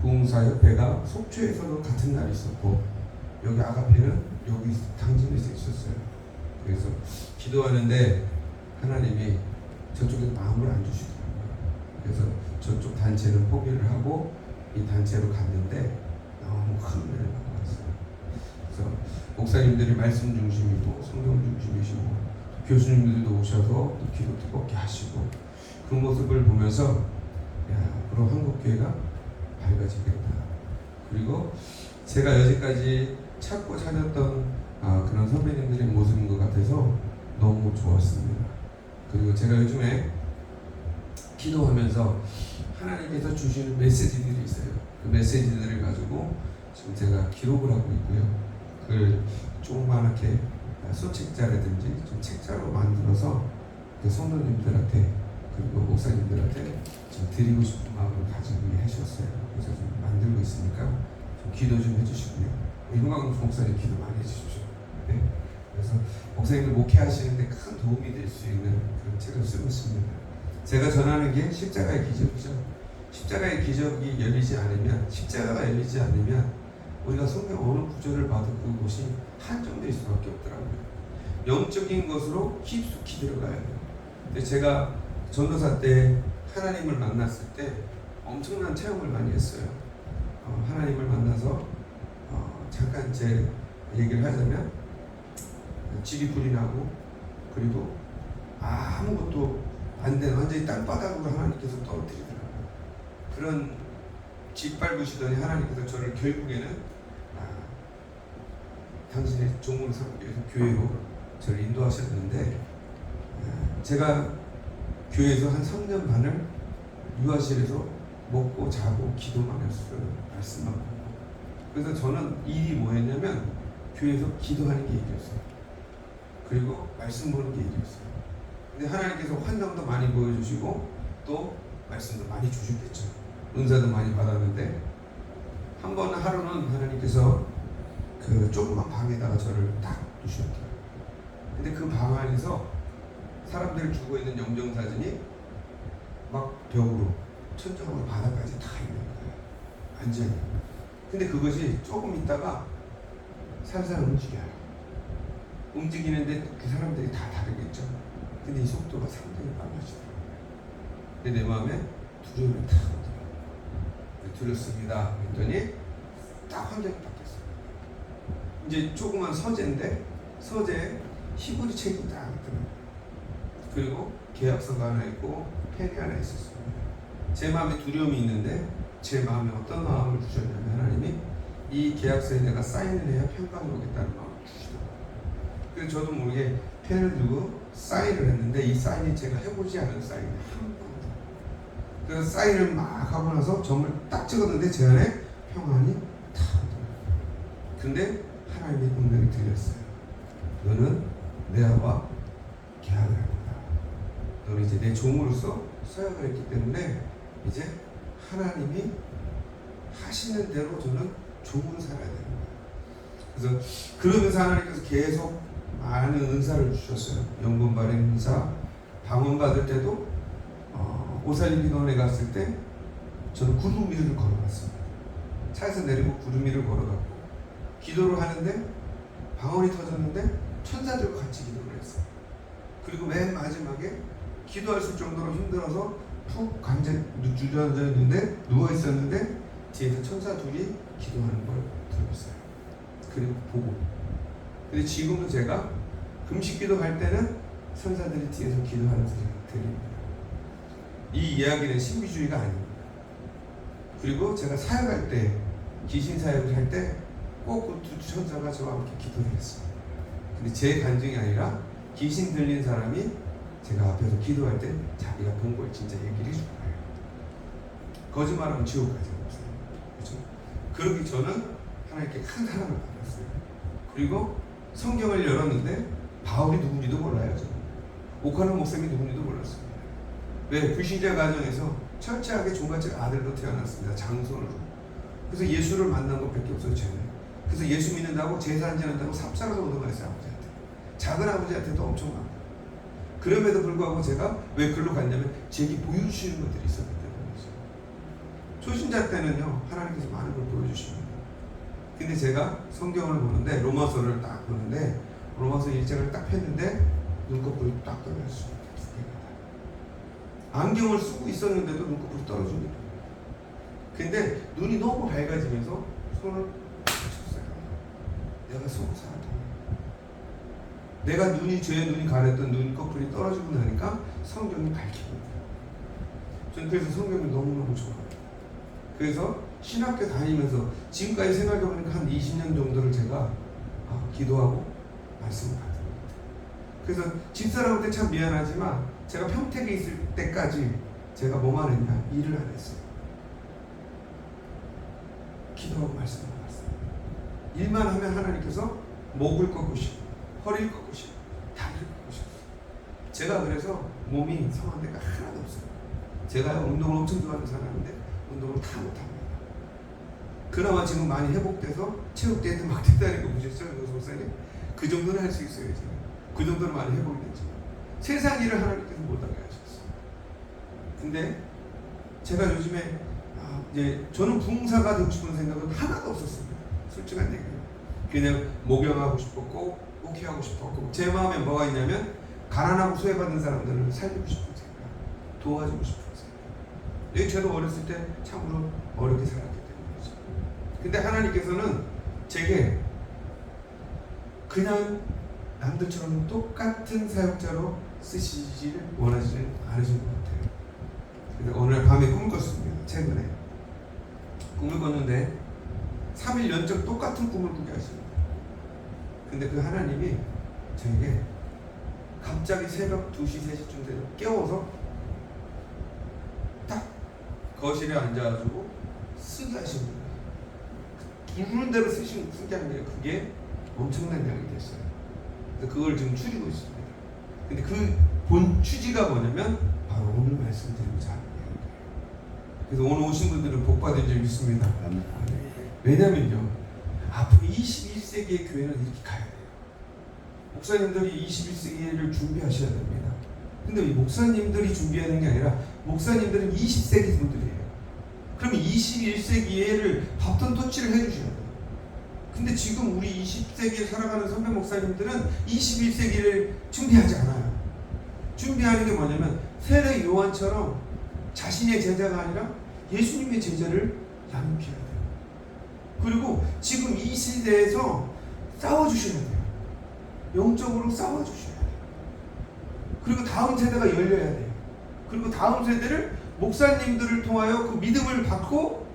부흥사협회가 속초에서도 같은 날이 있었고 여기 아가페는 여기 당진에서 있었어요. 그래서 기도하는데 하나님이 저쪽에 마음을 안 주시더라고요. 그래서 저쪽 단체는 포기를 하고 이 단체로 갔는데 너무 큰 은혜를 받았어요. 그래서 목사님들이 말씀 중심이고 성경 중심이시고 교수님들도 오셔서 또 기도 뜨겁게 하시고 그 모습을 보면서 앞으로 한국교회가 밝아지겠다. 그리고 제가 여지까지 찾고 찾았던 그런 선배님들의 모습인 것 같아서 너무 좋았습니다. 그리고 제가 요즘에 기도하면서 하나님께서 주시는 메시지들이 있어요. 그 메시지들을 가지고 지금 제가 기록을 하고 있고요. 그걸 조그맣게 소책자라든지 좀 책자로 만들어서 그 성도님들한테 그리고 목사님들한테 좀 드리고 싶은 마음을 가지고 하셨어요. 그래서 좀 만들고 있으니까 좀 기도 좀 해주시고요. 이동광 목사님 기도 많이 해주십시오. 네? 그래서 목사님들 목회하시는데 큰 도움이 될 수 있는 그런 책을 쓰고 있습니다. 제가 전하는 게 십자가의 기적이죠. 십자가의 기적이 열리지 않으면, 십자가가 열리지 않으면 우리가 성경 어느 구절을 봐도 그곳이 한정될 수밖에 없더라고요. 영적인 것으로 깊숙이 들어가야 돼요. 근데 제가 전도사 때 하나님을 만났을 때 엄청난 체험을 많이 했어요. 하나님을 만나서 잠깐 제 얘기를 하자면 집이 불이 나고 그리고 아무것도 안 되는 완전히 땅바닥으로 하나님께서 떨어뜨리더라고요. 그런 짓밟으시더니 하나님께서 저를 결국에는 당신의 종으로 삼기 위해서 교회로 저를 인도하셨는데 제가 교회에서 한 3년 반을 유아실에서 먹고 자고 기도만 했어요. 말씀만 하고. 그래서 저는 일이 뭐였냐면 교회에서 기도하는 게 일이었어요. 그리고 말씀 보는 게 일이었어요. 근데 하나님께서 환상도 많이 보여주시고 또 말씀도 많이 주셨겠죠. 은사도 많이 받았는데 한 번 하루는 하나님께서 그 조그만 방에다가 저를 딱 두셨더라고요. 근데 그 방 안에서 사람들이 주고 있는 영정사진이 막 벽으로 천장으로 바닥까지 다 있는 거예요. 완전히. 근데 그것이 조금 있다가 살살 움직여요. 움직이는데 그 사람들이 다 다르겠죠. 근데 이 속도가 상당히 빨라지더라고요. 근데 내 마음에 두려움이 탁 오더라고요. 두렵습니다. 그랬더니 딱 환경이 바뀌었어요. 이제 조그만 서재인데 서재에 히브리 책이 딱 있더라고요. 그리고 계약서가 하나 있고 펜이 하나 있었습니다. 제 마음에 두려움이 있는데 제 마음에 어떤 마음을 주셨냐면 하나님이 이 계약서에 내가 사인을 해야 평가를 오겠다는 마음을 주시더라고요. 그래서 저도 모르게 펜을 들고 사인을 했는데 이 사인이 제가 해보지 않은 사인이 한 번도. 그래서 사인을 막 하고 나서 점을 딱 찍었는데 제 안에 평안이 다 오더라고요. 근데 하나님의 분명히 들렸어요. 너는 내 아와 계약을 할 거다. 너는 이제 내 종으로서 서약을 했기 때문에 이제 하나님이 하시는 대로 저는 종으로 살아야 되는 거예요. 그래서 그러면서 하나님께서 계속 많은 은사를 주셨어요. 영분 발행 은사, 방언 받을 때도 오살림 기도원에 갔을 때 저는 구름 위를 걸어갔습니다. 차에서 내리고 구름 위를 걸어갔고 기도를 하는데 방언이 터졌는데 천사들과 같이 기도를 했어요. 그리고 맨 마지막에 기도할 수 정도로 힘들어서 푹 주저앉아 있는데 누워 있었는데 뒤에서 천사 둘이 기도하는 걸 들었어요. 그리고 보고. 근데 지금도 제가 금식 기도할 때는 천사들이 뒤에서 기도하는 소리가 들립니다. 이 이야기는 신비주의가 아닙니다. 그리고 제가 사역할 때 귀신 사역을 할 때 꼭 그 두 천사가 저와 함께 기도를 했습니다. 근데 제 간증이 아니라 귀신 들린 사람이 제가 앞에서 기도할 때 자기가 본 걸 진짜 얘기를 해줄 거예요. 거짓말하면 지옥 가죠. 그렇죠? 그렇게 저는 하나님께 큰 사랑을 받았어요. 그리고 성경을 열었는데 바울이 누군지도 몰라요. 저는. 오카노 목사님이 누군지도 몰랐습니다. 왜? 불신자 가정에서 철저하게 종갓집 아들로 태어났습니다. 장손으로. 그래서 예수를 만난 것밖에 없어요. 저는. 그래서 예수 믿는다고 제사 지낸다고 삽살아서 얻어가했어요. 아버지한테. 작은 아버지한테도 엄청 많고. 그럼에도 불구하고 제가 왜 글로 갔냐면 제게 보여주시는 것들이 있었기 때문이죠. 초신자 때는요 하나님께서 많은 걸 보여주십니다. 근데 제가 성경을 보는데 로마서를 딱 보는데 로마서 1장을 딱 폈는데 눈꺼풀이 딱 떨어졌습니다. 안경을 쓰고 있었는데도 눈꺼풀이 떨어집니다. 근데 눈이 너무 밝아지면서 손을 쳤어요. 내가 속을 살았다. 내가 제 눈이 가렸던 눈꺼풀이 떨어지고 나니까 성경이 밝힙니다. 저는 그래서 성경을 너무너무 좋아해요. 그래서 신학교 다니면서 지금까지 생각해보니까 한 20년 정도를 제가 기도하고 말씀을 받습니다. 그래서 집사람한테 참 미안하지만 제가 평택에 있을 때까지 제가 뭐만 했냐? 일을 안 했어요. 기도하고 말씀을 받았어요. 일만 하면 하나님께서 목을 꺾으시고 허리를 꺾으시고 다리를 꺾으시고 제가 그래서 몸이 성한 데가 하나도 없어요. 제가 운동을 엄청 좋아하는 사람인데 운동을 다 못합니다. 그나마 지금 많이 회복돼서 체육대회도 막 대단한 거 보셨죠? 목사님? 그 정도는 할 수 있어요. 제가. 그 정도는 많이 회복이 됐죠. 세상 일을 하나님께서 못하게 하셨어요. 근데 제가 요즘에 이제 저는 부흥사가 되고 싶은 생각은 하나도 없었습니다. 솔직한 얘기예요. 그냥 목양하고 싶었고 목회하고 싶었고 제 마음에 뭐가 있냐면 가난하고 소외받은 사람들을 살리고 싶은 생각, 도와주고 싶은 생각. 저도 어렸을 때 참으로 어렵게 살았기 때문이죠. 근데 하나님께서는 제게 그냥 남들처럼 똑같은 사역자로 쓰시지를 원하지는 않으신 것 같아요. 그래서 오늘 밤에 꿈을 꿨습니다. 최근에 꿈을 꿨는데 3일 연속 똑같은 꿈을 꾸게 하십니다. 근데 그 하나님이 저에게 갑자기 새벽 2시, 3시쯤 되면 깨워서 딱 거실에 앉아가지고 쓰게 하신 거예요. 부르는 대로 쓰게 한 거예요. 그게 엄청난 양이 됐어요. 그래서 그걸 지금 추리고 있습니다. 근데 그 본 취지가 뭐냐면 바로 오늘 말씀드리고자 하는 거예요. 그래서 오늘 오신 분들은 복 받은 줄 믿습니다. 왜냐면요, 앞으로 21세기의 교회는 이렇게 가야 돼요. 목사님들이 21세기를 준비하셔야 됩니다. 근데 이 목사님들이 준비하는 게 아니라 목사님들은 20세기 분들이에요. 그러면 21세기를 바톤 터치를 해주셔야 돼요. 근데 지금 우리 20세기에 살아가는 선배 목사님들은 21세기를 준비하지 않아요. 준비하는 게 뭐냐면 세례 요한처럼 자신의 제자가 아니라 예수님의 제자를 양육해야 돼요. 그리고 지금 이 시대에서 싸워주셔야 돼요. 영적으로 싸워주셔야 돼요. 그리고 다음 세대가 열려야 돼요. 그리고 다음 세대를 목사님들을 통하여 그 믿음을 받고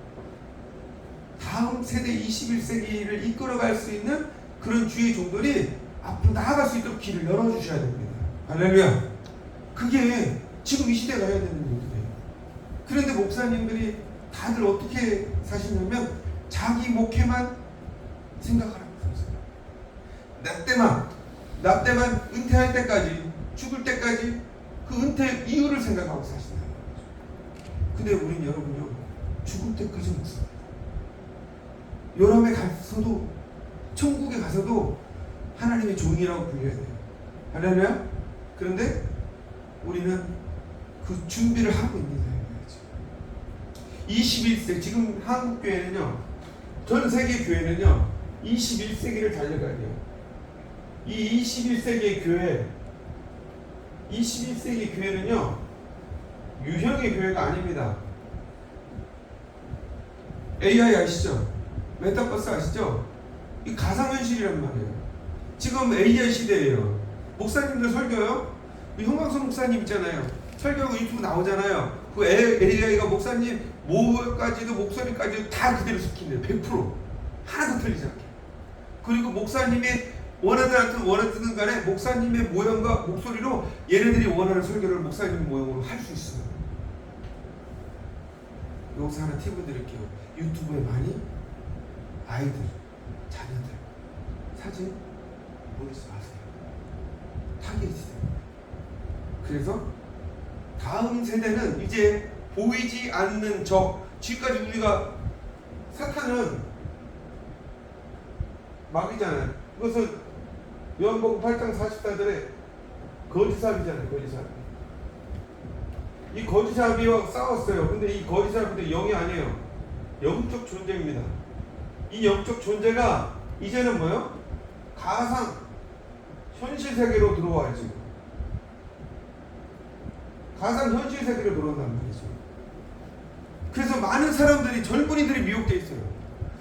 다음 세대 21세기를 이끌어갈 수 있는 그런 주의 종들이 앞으로 나아갈 수 있도록 길을 열어주셔야 됩니다. 할렐루야. 그게 지금 이 시대가 해야 되는 일이에요. 그런데 목사님들이 다들 어떻게 사시냐면 자기 목회만 생각하라고 그러세요. 나 때만 은퇴할 때까지, 죽을 때까지 그 은퇴 이유를 생각하고 사신다는 거죠. 근데 우린 여러분요, 죽을 때까지 목사입니다. 요람에 가서도, 천국에 가서도 하나님의 종이라고 불려야 돼요. 할렐루야? 그런데 우리는 그 준비를 하고 있는 사람이죠. 21세기, 지금 한국 교회는요, 전 세계 교회는요, 21세기를 달려가야 돼요. 이 21세기의 교회, 21세기 교회는요, 유형의 교회가 아닙니다. AI 아시죠? 메타버스 아시죠? 이 가상현실이란 말이에요. 지금 AI 시대예요. 목사님들 설교요? 형광선 목사님 있잖아요. 설교하고 유튜브 나오잖아요. 그 AI가 목사님 뭐까지도 목소리까지도 다 그대로 시킨대요. 100% 하나도 틀리지 않게. 그리고 목사님의 원하든 간에 목사님의 모형과 목소리로 얘네들이 원하는 설교를 목사님 모형으로 할 수 있어요. 여기서 하나 팁을 드릴게요. 유튜브에 많이 아이들, 자녀들 사진 올리지 마세요. 타겟이 됩니다. 그래서 다음 세대는 이제 보이지 않는 적, 지금까지 우리가 사탄은 막이잖아요. 그것은 요한복음 8장 40절에 거짓사비잖아요. 거짓사비. 이 거짓사비와 싸웠어요. 근데 이 거짓사비도 영이 아니에요. 영적 존재입니다. 이 영적 존재가 이제는 뭐요? 가상 현실 세계로 들어와요. 지금 가상 현실 세계로 들어온다는 말이죠. 그래서 많은 사람들이, 젊은이들이 미혹되어 있어요.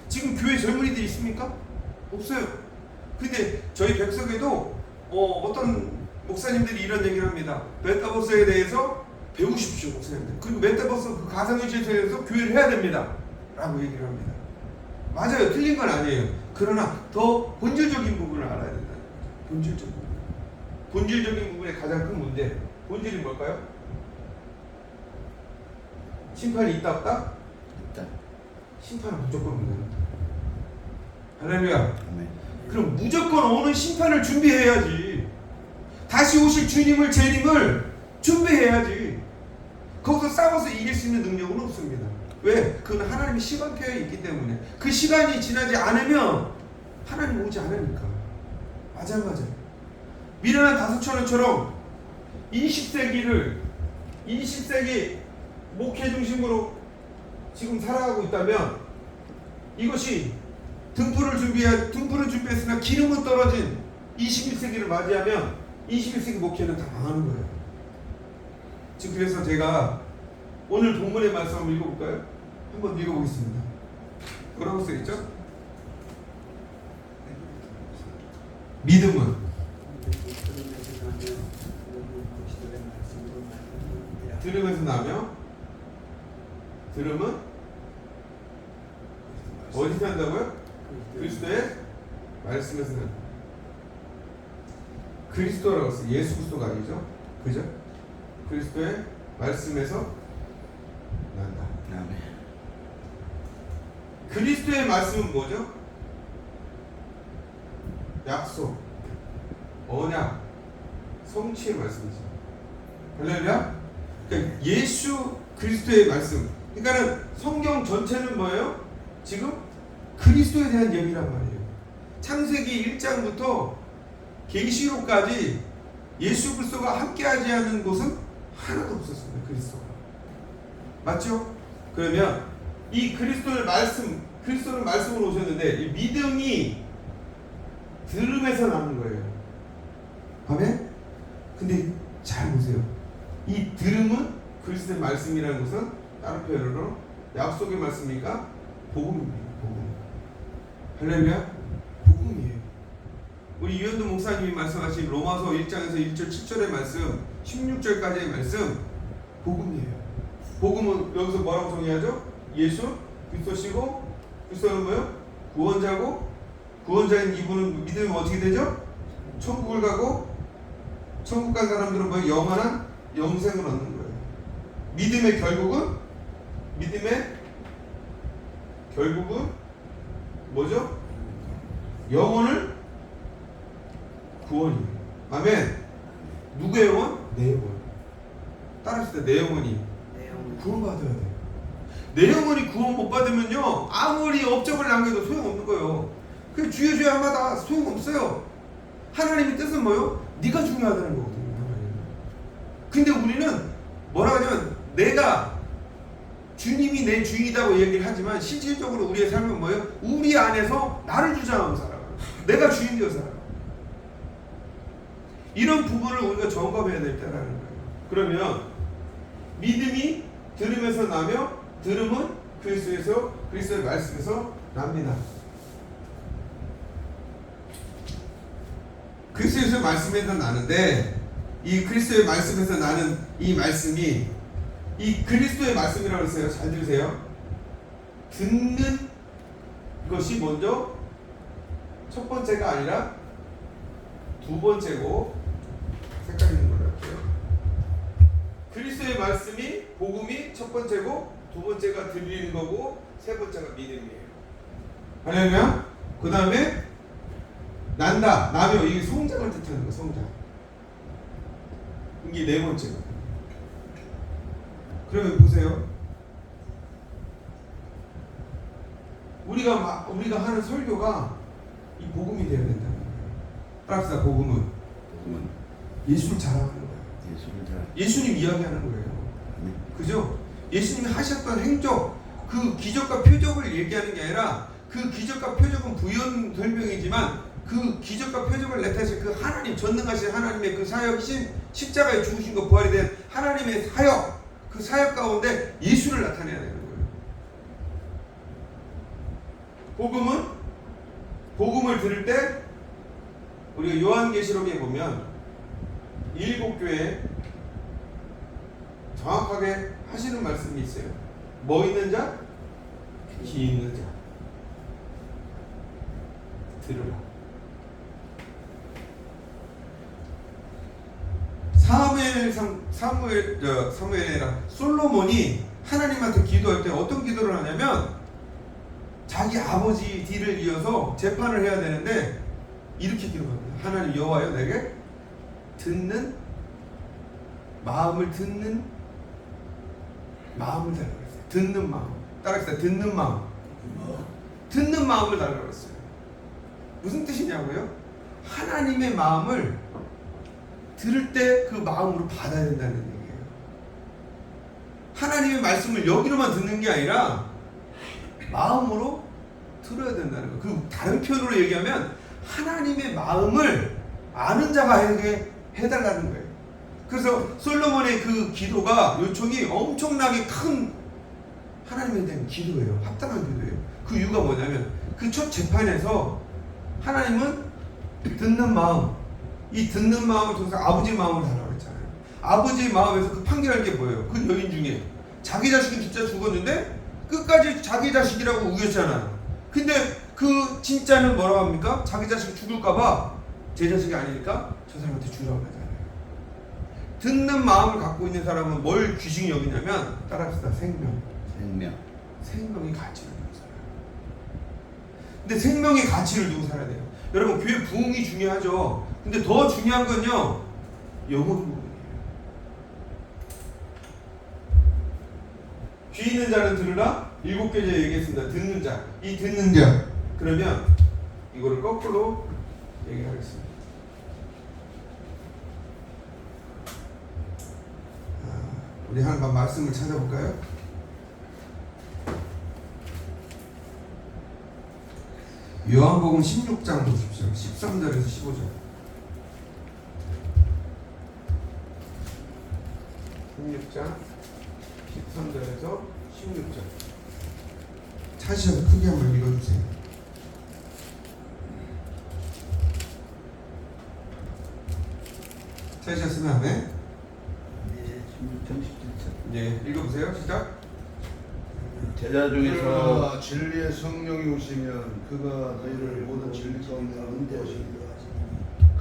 지금 교회 젊은이들이 있습니까? 없어요. 근데 저희 백석에도 어떤 목사님들이 이런 얘기를 합니다. 메타버스에 대해서 배우십시오, 목사님들. 그리고 메타버스 그 가상현실 세계에서 교회를 해야 됩니다 라고 얘기를 합니다. 맞아요. 틀린 건 아니에요. 그러나 더 본질적인 부분을 알아야 된다. 본질적인 부분의 가장 큰 문제, 본질이 뭘까요? 심판이 있다 없다? 있다. 심판은 무조건 오는. 할렐루야. 아멘. 그럼 무조건 오는 심판을 준비해야지. 다시 오실 주님을, 재림을 준비해야지. 거기서 싸워서 이길 수 있는 능력은 없습니다. 왜? 그건 하나님의 시간표에 있기 때문에. 그 시간이 지나지 않으면 하나님 오지 않으니까. 맞아요. 미련한 다섯처럼처럼 20세기 목회 중심으로 지금 살아가고 있다면, 이것이 등불을 준비했으나 기름은 떨어진 21세기를 맞이하면 21세기 목회는 다 망하는 거예요. 지금 그래서 제가 오늘 본문의 말씀 한번 읽어볼까요? 한번 읽어보겠습니다. 뭐라고 써있죠? 믿음은 들음에서 나며, 들음은 어디서 한다고요? 그리스도의 말씀에서 난다. 그리스도라고 했어요. 예수 그리스도가 아니죠? 그죠? 그리스도의 말씀에서 난다. 아멘. 그리스도의 말씀은 뭐죠? 약속, 언약, 성취의 말씀이죠. 할렐루야. 그러니까 예수 그리스도의 말씀. 그러니까는 성경 전체는 뭐예요? 지금 그리스도에 대한 얘기란 말이에요. 창세기 1장부터 계시록까지 예수 그리스도가 함께하지 않은 곳은 하나도 없었습니다. 그리스도가. 맞죠? 그러면 이 그리스도는 말씀으로 오셨는데, 이 믿음이 들음에서 나는 거예요. 아멘? 근데 잘 보세요. 이 들음은 그리스도의 말씀이라는 것은 다른 표현으로 약속의 말씀입니까? 복음입니다. 복음. 할렐루야. 복음이에요. 우리 유현도 목사님이 말씀하신 로마서 1장에서 1절 7절의 말씀, 16절까지의 말씀, 복음이에요. 복음은 여기서 뭐라고 정의하죠? 예수 그리스도시고, 그리스도는 뭐예요? 구원자고, 구원자인 이분은 믿으면 어떻게 되죠? 천국을 가고, 천국 간 사람들은 뭐 영원한 영생을 얻는 거예요. 믿음의 결국은 뭐죠? 영혼을 구원이에요. 아멘. 누구의 영혼? 내 영혼. 따라합시다. 내 영혼이 구원받아야 돼. 내 영혼이 구원 못 받으면요, 아무리 업적을 남겨도 소용없는 거예요. 그 주여 하마다 소용없어요. 하나님의 뜻은 뭐요? 네가 중요하다는 거거든요. 근데 우리는 뭐라 하냐면, 내가 주님이 내 주인이라고 얘기를 하지만 실질적으로 우리의 삶은 뭐예요? 우리 안에서 나를 주장하고 살아요. 내가 주인 되어 살아요. 이런 부분을 우리가 점검해야 될 때라는 거예요. 그러면 믿음이 들음에서 나며, 들음은 그리스도의 말씀에서 납니다. 그리스도의 말씀에서 나는데, 이 그리스도의 말씀에서 나는 이 말씀이, 이 그리스도의 말씀이라고 했어요. 잘 들으세요. 듣는 것이 먼저 첫 번째가 아니라 두 번째고, 헷갈리는 걸로 할게요. 그리스도의 말씀이, 복음이 첫 번째고, 두 번째가 들리는 거고, 세 번째가 믿음이에요. 할렐루야. 그 다음에 난다, 나며, 이게 성장을 뜻하는 거예요. 성장. 이게 네 번째가. 그러면 보세요. 우리가 하는 설교가 이 복음이 되어야 된다는 거예요. 따라합시다. 복음은 예수를 자랑하는 거예요. 예수님 이야기하는 거예요. 그죠? 예수님이 하셨던 행적, 그 기적과 표적을 얘기하는 게 아니라 그 기적과 표적은 부연 설명이지만 그 기적과 표적을 나타내신 그 하나님, 전능하신 하나님의 그 사역이신 십자가에 죽으신 것 부활이 된 하나님의 사역, 그 사역 가운데 예수를 나타내야 되는 거예요. 복음을 들을 때 우리가 요한계시록에 보면 7교회에 정확하게 하시는 말씀이 있어요. 뭐 있는 자? 귀 있는 자. 들으라. 사무엘이라 솔로몬이 하나님한테 기도할 때 어떤 기도를 하냐면 자기 아버지 뒤를 이어서 재판을 해야 되는데 이렇게 기도합니다. 하나님 여호와여, 내게 마음을 듣는 마음을 달라고 했어요. 듣는 마음. 따라합시다. 듣는 마음. 듣는 마음을 달라고 했어요. 무슨 뜻이냐고요? 하나님의 마음을 들을 때 그 마음으로 받아야 된다는 얘기예요. 하나님의 말씀을 여기로만 듣는 게 아니라 마음으로 들어야 된다는 거예요. 그 다른 표현으로 얘기하면 하나님의 마음을 아는 자가 해달라는 거예요. 그래서 솔로몬의 그 기도가, 요청이 엄청나게 큰 하나님에 대한 기도예요. 합당한 기도예요. 그 이유가 뭐냐면 그 첫 재판에서 하나님은 듣는 마음, 이 듣는 마음을 통해서 아버지 마음을 달라고 했잖아요. 아버지 마음에서 그 판결할 게 뭐예요? 그 여인 중에 자기 자식은 진짜 죽었는데 끝까지 자기 자식이라고 우겼잖아요. 근데 그 진짜는 뭐라고 합니까? 자기 자식이 죽을까봐 제 자식이 아니니까 저 사람한테 주라고 하잖아요. 듣는 마음을 갖고 있는 사람은 뭘 귀중히 여기냐면, 따라합시다. 생명의 가치를 두고 살아요. 근데 생명의 가치를 두고 살아야 돼요. 여러분, 교회 부흥이 중요하죠. 근데 더 중요한 건요, 영혼 부흥이에요. 귀 있는 자는 들으라. 7개 제가 얘기했습니다. 듣는 자. 이 듣는 자. 그러면 이거를 거꾸로 얘기하겠습니다. 우리 한번 말씀을 찾아볼까요? 요한복음 16장 보십시오. 13절에서 15절. 16장 13절에서 16절. 찾으셔서 크게 한번 읽어주세요. 찾으셨으면 아멘. 네, 16장 17절. 네, 읽어보세요. 시작. 제자 중에서 진리의 성령이 오시면 그가 너희를 모든 진리 가운데 인도하시리라.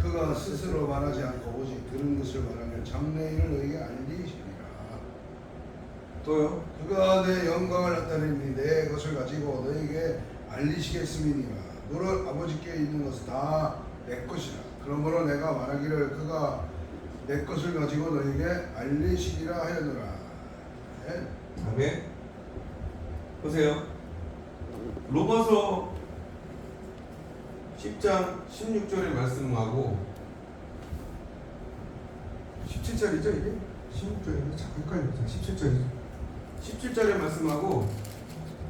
그가 스스로 말하지 않고 오직 들은 것을 말하며 장래일을 너희에게 알리시리라. 또요. 그가 내 영광을 나타내니 내 것을 가지고 너희에게 알리시겠음이니라. 너를 아버지께 있는 것은 다 내 것이라. 그러므로 내가 말하기를 그가 내 것을 가지고 너희에게 알리시리라 하였노라. 네. 아멘. 보세요. 로마서 10장 16절의 말씀하고 17절이죠 이게? 16절인데 자꾸 헷갈려요. 17절이죠. 17절의 말씀하고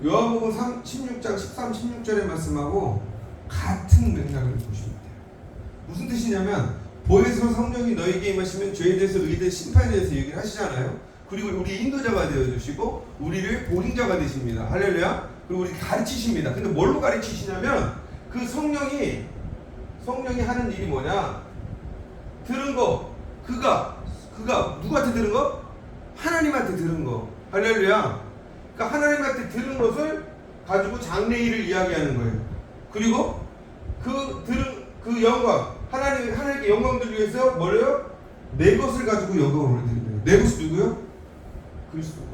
요한복음 16장 13, 16절의 말씀하고 같은 맥락을 보시면 돼요. 무슨 뜻이냐면, 보혜사 성령이 너에게 임하시면 죄에 대해서 의에 대해 심판에 대해서 얘기를 하시잖아요. 그리고 우리 인도자가 되어주시고 우리를 보증자가 되십니다. 할렐루야. 그리고 우리 가르치십니다. 근데 뭘로 가르치시냐면, 그 성령이 하는 일이 뭐냐? 들은 거, 그가 누구한테 들은 거? 하나님한테 들은 거. 할렐루야. 그러니까 하나님한테 들은 것을 가지고 장래일을 이야기하는 거예요. 그리고 그 들은 그 영광, 하나님께 영광 들기 위해서 뭐래요? 내 것을 가지고 영광을 올리는 거예요. 내 것이 누구요? 그리스도예요.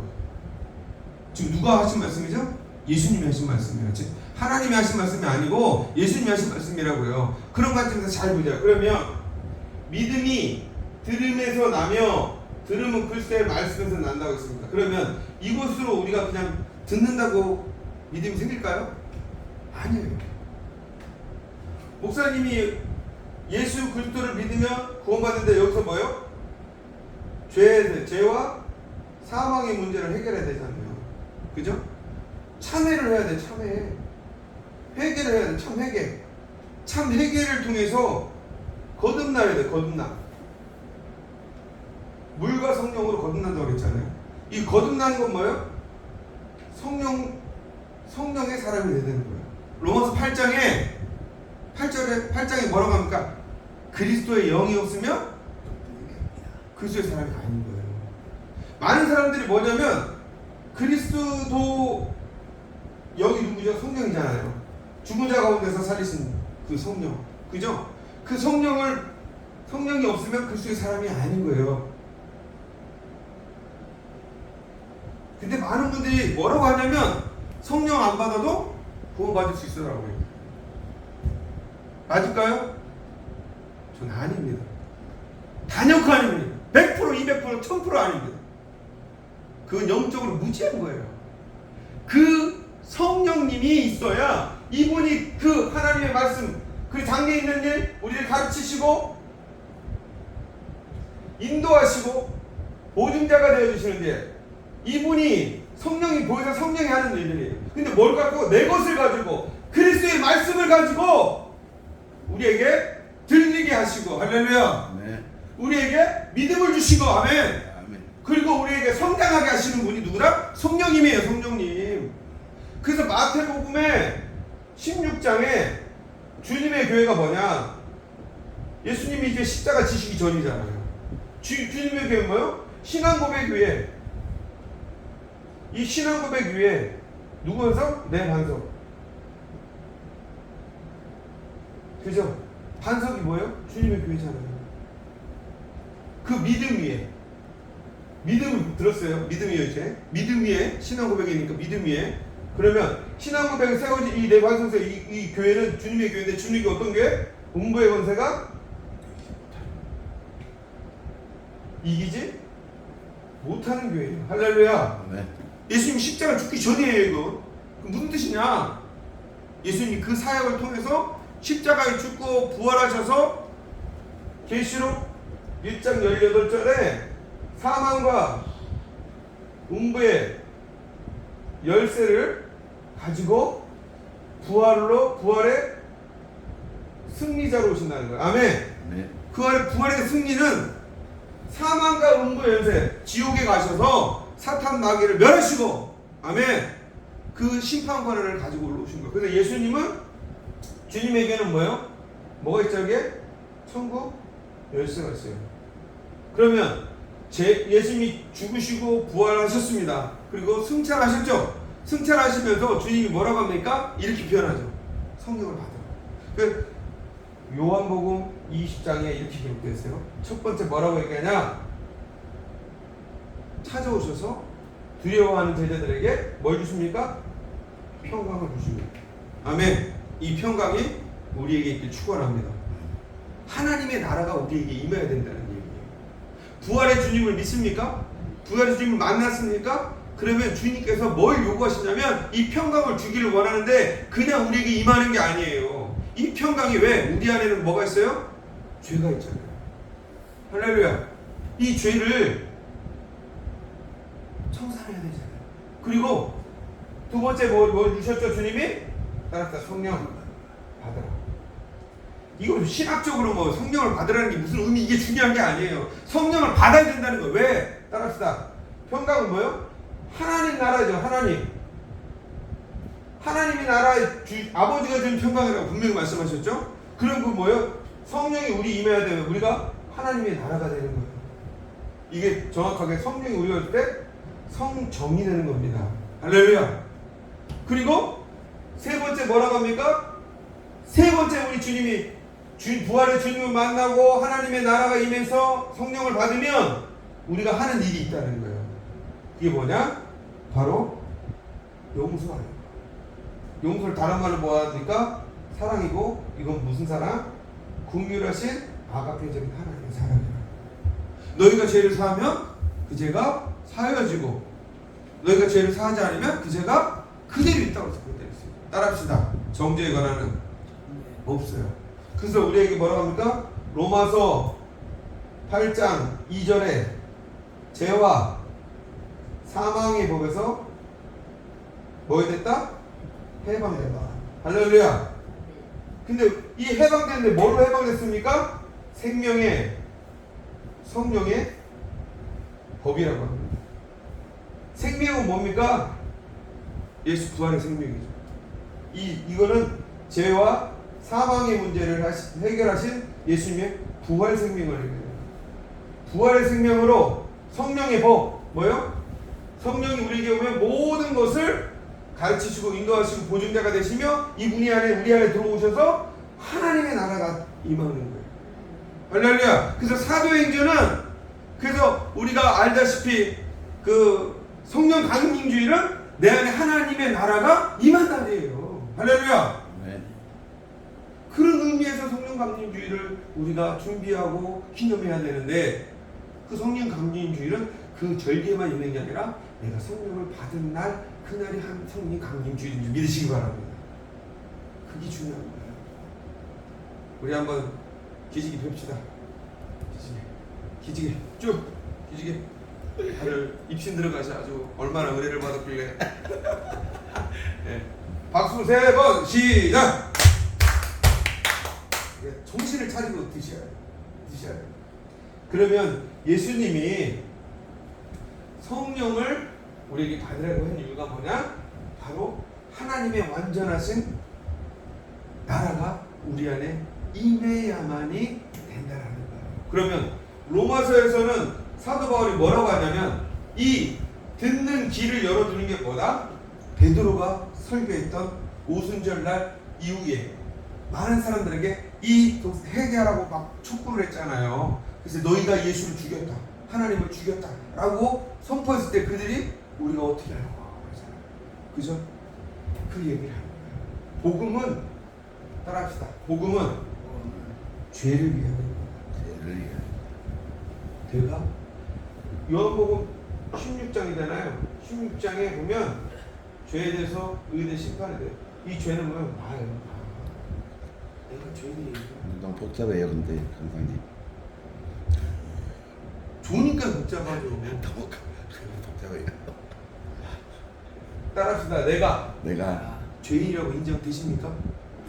지금 누가 하신 말씀이죠? 예수님이 하신 말씀이에요. 하나님이 하신 말씀이 아니고 예수님이 하신 말씀이라고요. 그런 관점에서 잘 보자. 그러면 믿음이 들음에서 나며 들음은 글쎄 말씀에서 난다고 했습니다. 그러면 이것으로 우리가 그냥 듣는다고 믿음이 생길까요? 아니에요. 목사님이 예수 그리스도를 믿으면 구원받는데 여기서 뭐요? 죄와 사망의 문제를 해결해야 되잖아요. 그죠? 참회를 해야 돼. 참회. 회개를 해야 돼. 참 회개. 참 회개를 통해서 거듭나야 돼. 거듭나. 물과 성령으로 거듭난다고 그랬잖아요. 이 거듭나는 건 뭐예요? 성령의 사람이 돼야 되는 거예요. 로마서 8장에 뭐라고 합니까? 그리스도의 영이 없으면 그리스도의 사람이 아닌 거예요. 많은 사람들이 뭐냐면 그리스도 영이 누구죠? 성령이잖아요. 죽은 자 가운데서 살리신 그 성령, 그죠? 그 성령이 없으면 그리스도의 사람이 아닌 거예요. 근데 많은 분들이 뭐라고 하냐면 성령 안 받아도 구원받을 수 있어라고 해요. 맞을까요? 전 아닙니다. 단연코 아닙니다. 100%, 200%, 1000% 아닙니다. 그건 영적으로 무지한 거예요. 그 성령님이 있어야 이분이 그 하나님의 말씀, 그 장래 있는 일 우리를 가르치시고 인도하시고 보증자가 되어주시는데, 이분이 성령이 보여서 성령이 하는 일들이에요. 근데 뭘 갖고? 내 것을 가지고 그리스도의 말씀을 가지고 우리에게 들리게 하시고, 할렐루야. 네. 우리에게 믿음을 주시고, 아멘. 아멘. 그리고 우리에게 성장하게 하시는 분이 누구다? 성령님이에요. 성령님. 그래서 마태복음의 16장에 주님의 교회가 뭐냐? 예수님이 이제 십자가 지시기 전이잖아요. 주님의 교회는 뭐예요? 신앙고백 위에, 이 신앙고백 위에 누구 반석? 내 반석. 그죠? 반석이 뭐예요? 주님의 교회잖아요. 그 믿음 위에, 믿음 들었어요? 믿음 위에, 이제 믿음 위에, 신앙고백이니까 믿음 위에. 그러면 신앙고백을 세워진 이 내 반석에 이 교회는 주님의 교회인데, 주님이 어떤 교회? 음부의 권세가 이기지 못하는 교회예요. 할렐루야. 네. 예수님 십자가 죽기 전이에요. 이거 무슨 뜻이냐? 예수님이 그 사역을 통해서 십자가에 죽고 부활하셔서 계시록 1장 18절에 사망과 음부의 열쇠를 가지고 부활의 승리자로 오신다는 거예요. 아멘. 네. 그 안에 부활의 승리는 사망과 음부의 연세, 지옥에 가셔서 사탄 마귀를 멸하시고, 아멘, 그 심판 권한을 가지고 올라오신 거예요. 그래서 예수님은, 주님에게는 뭐예요? 뭐가 있죠? 이게? 천국 열쇠가 있어요. 그러면 예수님이 죽으시고 부활하셨습니다. 그리고 승천하셨죠? 승천하시면서 주님이 뭐라고 합니까? 이렇게 표현하죠. 성령을 받으라. 요한복음 20장에 이렇게 기록되어 있어요. 첫 번째 뭐라고 얘기하냐? 찾아오셔서 두려워하는 제자들에게 뭘 주십니까? 평강을 주십니다. 아멘. 이 평강이 우리에게 있길 축원합니다. 하나님의 나라가 우리에게 임해야 된다는 얘기예요. 부활의 주님을 믿습니까? 부활의 주님을 만났습니까? 그러면 주님께서 뭘 요구하시냐면 이 평강을 주기를 원하는데, 그냥 우리에게 임하는 게 아니에요. 이 평강이 왜? 우리 안에는 뭐가 있어요? 죄가 있잖아요. 할렐루야. 이 죄를 청산해야 되잖아요. 그리고 두 번째 뭘 주셨죠? 주님이? 따라서 성령 받으라. 이거 신학적으로 뭐 성령을 받으라는 게 무슨 의미, 이게 중요한 게 아니에요. 성령을 받아야 된다는 거. 왜? 따라합시다. 평강은 뭐예요? 하나님 나라죠. 하나님이 나라의 아버지가 준 평강이라고 분명히 말씀하셨죠? 그럼 그 뭐예요? 성령이 우리 임해야 되면 우리가 하나님의 나라가 되는 거예요. 이게 정확하게 성령이 우리가 올 때 성정이 되는 겁니다. 할렐루야. 그리고 세 번째 뭐라고 합니까? 세 번째 우리 주님이 부활의 주님을 만나고 하나님의 나라가 임해서 성령을 받으면 우리가 하는 일이 있다는 거예요. 그게 뭐냐? 바로 용서하는 거예요. 용서를 다른 말로 뭐하니까 사랑이고, 이건 무슨 사랑? 긍휼하신 아가페적인 하나님의 사랑이라. 너희가 죄를 사하면 그 죄가 사여지고, 너희가 죄를 사하지 않으면 그 죄가 그대로 있다고 되어 있습니다. 따라합시다. 정죄의 권한은 없어요. 그래서 우리에게 뭐라고 합니까? 로마서 8장 2절에 죄와 사망의 법에서 뭐에 됐다? 해방된다. 할렐루야. 근데 이 해방됐는데 뭐로 해방됐습니까? 생명의 성령의 법이라고 합니다. 생명은 뭡니까? 예수 부활의 생명이죠. 이거는 죄와 사망의 문제를 해결하신 예수님의 부활 생명을 얘기해요. 부활의 생명으로 성령의 법 뭐요? 성령이 우리에게 오면 모든 것을 가르치시고 인도하시고 보증자가 되시며 이분이 안에 우리 안에 들어오셔서 하나님의 나라가 임하는 거예요. 할렐루야. 그래서 사도행전은 그래서 우리가 알다시피 그 성령 강림주일은 내 안에 하나님의 나라가 임한다예요. 할렐루야. 네. 그런 의미에서 성령 강림주일을 우리가 준비하고 기념해야 되는데 그 성령 강림주일은 그 절기에만 있는 게 아니라 내가 성령을 받은 날 그날이 한 성령 강림주일인 줄 믿으시기 바랍니다. 그게 중요한 거예요. 우리 한번 기지개 펴읍시다. 기지개 쭉 기지개. 다들 입신 들어가시 아주 얼마나 은혜를 받았길래. 네. 박수 3번 시작. 정신을 차리고 드셔야 돼요. 그러면 예수님이 성령을 우리에게 받으라고 한 이유가 뭐냐? 바로 하나님의 완전하신 나라가 우리 안에 임해야만이 된다라는 거예요. 그러면 로마서에서는 사도 바울이 뭐라고 하냐면 이 듣는 길을 열어주는 게 뭐다? 베드로가 설교했던 오순절날 이후에 많은 사람들에게 이 회개하라고 막 촉구를 했잖아요. 그래서 너희가 예수를 죽였다, 하나님을 죽였다 라고 선포했을 때 그들이 우리가 어떻게 하라고 그러잖아요. 그죠? 그 얘기를 하는 거예요. 복음은 따라합시다. 복음은 죄를 위한 겁니다. 죄를 위한. 죄가 요한복음 16장이잖아요. 16장에 보면 죄에 대해서 의대 심판에 대해 이 죄는 뭐야? 나예요. 내가 죄인이에요. 너무 복잡해요, 근데 강사님. 좋으니까 복잡하죠. 너무 복잡해요. 따라합시다. 내가 죄인이라고 인정되십니까?